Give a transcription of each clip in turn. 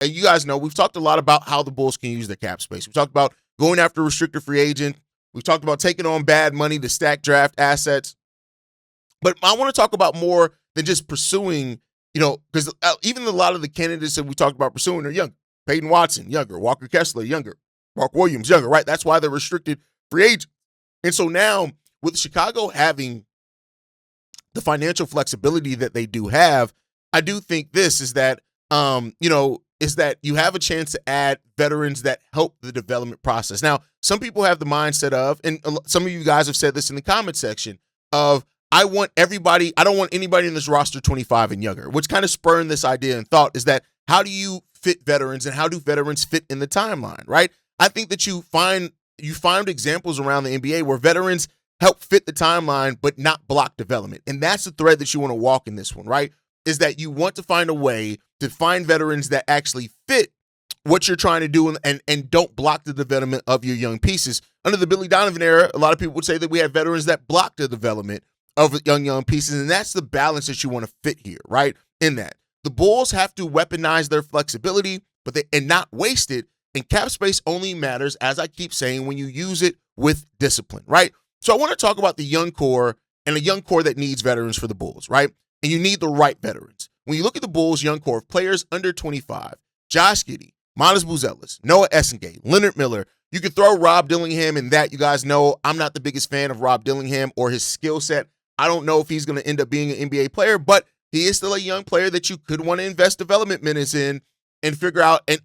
and you guys know, we've talked a lot about how the Bulls can use their cap space. We talked about going after a restricted free agent. We've talked about taking on bad money to stack draft assets. But I want to talk about more than just pursuing, because even a lot of the candidates that we talked about pursuing are younger. Peyton Watson, younger. Walker Kessler, younger. Mark Williams, younger, right? That's why they're restricted free agents. And so now, with Chicago having the financial flexibility that they do have, I do think this is that, is that you have a chance to add veterans that help the development process. Now, some people have the mindset of, and some of you guys have said this in the comment section, of I don't want anybody in this roster 25 and younger, which kind of spurred this idea and thought is that how do you fit veterans and how do veterans fit in the timeline, right? I think that you find examples around the NBA where veterans help fit the timeline but not block development. And that's the thread that you want to walk in this one, right? Is that you want to find a way to find veterans that actually fit what you're trying to do and don't block the development of your young pieces. Under the Billy Donovan era, a lot of people would say that we had veterans that blocked the development of young pieces, and that's the balance that you want to fit here, right? In that. The Bulls have to weaponize their flexibility, and not waste it, and cap space only matters, as I keep saying, when you use it with discipline, right? So I want to talk about the young core and a young core that needs veterans for the Bulls, right? And you need the right veterans. When you look at the Bulls' young core of players under 25, Josh Giddey, Buzelis, Noa Essengue, Leonard Miller, you could throw Rob Dillingham in that. You guys know I'm not the biggest fan of Rob Dillingham or his skill set. I don't know if he's going to end up being an NBA player, but he is still a young player that you could want to invest development minutes in and figure out. And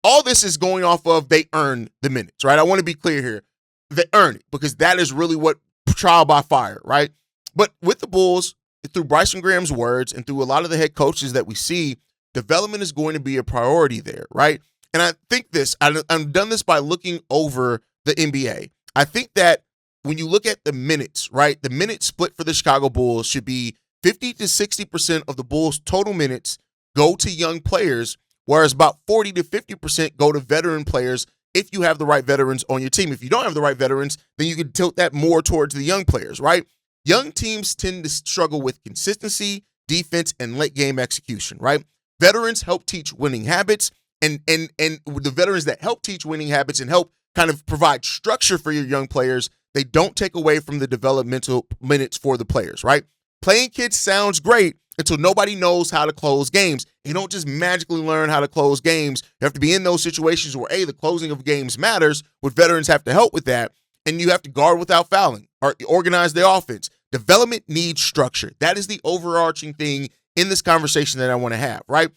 all this is going off of they earn the minutes, right? I want to be clear here. They earn it because that is really what trial by fire, right? But with the Bulls, through Bryson Graham's words and through a lot of the head coaches that we see, development is going to be a priority there, right? And I think I've done this by looking over the NBA. I think that when you look at the minutes, right, the minute split for the Chicago Bulls should be 50 to 60% of the Bulls' total minutes go to young players, whereas about 40 to 50% go to veteran players if you have the right veterans on your team. If you don't have the right veterans, then you can tilt that more towards the young players, right? Young teams tend to struggle with consistency, defense, and late game execution, right? Veterans help teach winning habits, and the veterans that help teach winning habits and help kind of provide structure for your young players, they don't take away from the developmental minutes for the players, right? Playing kids sounds great until nobody knows how to close games. You don't just magically learn how to close games. You have to be in those situations where, the closing of games matters, where veterans have to help with that, and you have to guard without fouling or organize the offense. Development needs structure. That is the overarching thing in this conversation that I want to have, right?